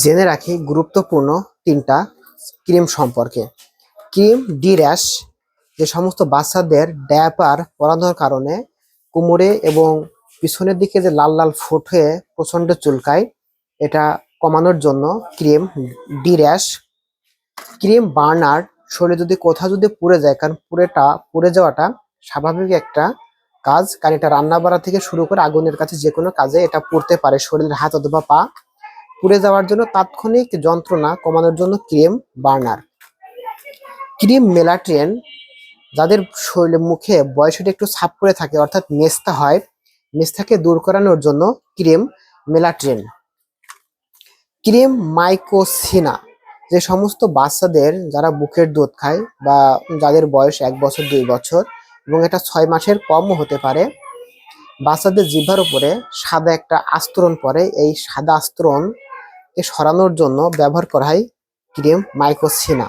জেনে রাখি গুরুত্বপূর্ণ তিনটা ক্রিম সম্পর্কে। ক্রিম ডি র্যাশ, যে সমস্ত বাচ্চাদের ডায়াপার পরানোর কারণে কোমরে এবং পিছনের দিকে যে লাল লাল ফোঁট হয়ে প্রচন্ড চুলকায়, এটা কমানোর জন্য cream D rash. Cream burner, শরীরে যদি কোথাও যদি পুড়ে যায়, কারণ পুড়ে যাওয়াটা স্বাভাবিক একটা কাজ, কারণ এটা রান্না বাড়া থেকে শুরু করে আগুনের কাছে যে কোনো কাজে এটা পুড়তে পারে, শরীরের হাত অথবা পা পুড়ে যাওয়ার জন্য তাৎক্ষণিক যন্ত্রণা কমানোর জন্য ক্রিম বার্নার। ক্রিম মেলাট্রেন, যাদের শরীরে মুখে বয়সটা একটু ছাপ করে থাকে অর্থাৎ মেস্তা হয়, মেস্তাকে দূর করানোর জন্য ক্রিম মেলাট্রেন। ক্রিম মাইকোসিনা, যে সমস্ত বাচ্চাদের যারা বুকের দুধ খায় বা যাদের বয়স 1 বছর 2 বছর এবং এটা 6 মাসের কমও হতে পারে, বাচ্চাদের জিহ্বার উপরে সাদা একটা আস্তরণ পড়ে, এই সাদা আস্তরণকে সরানোর জন্য ব্যবহার করা হয় ক্রিম মাইকোসিনা।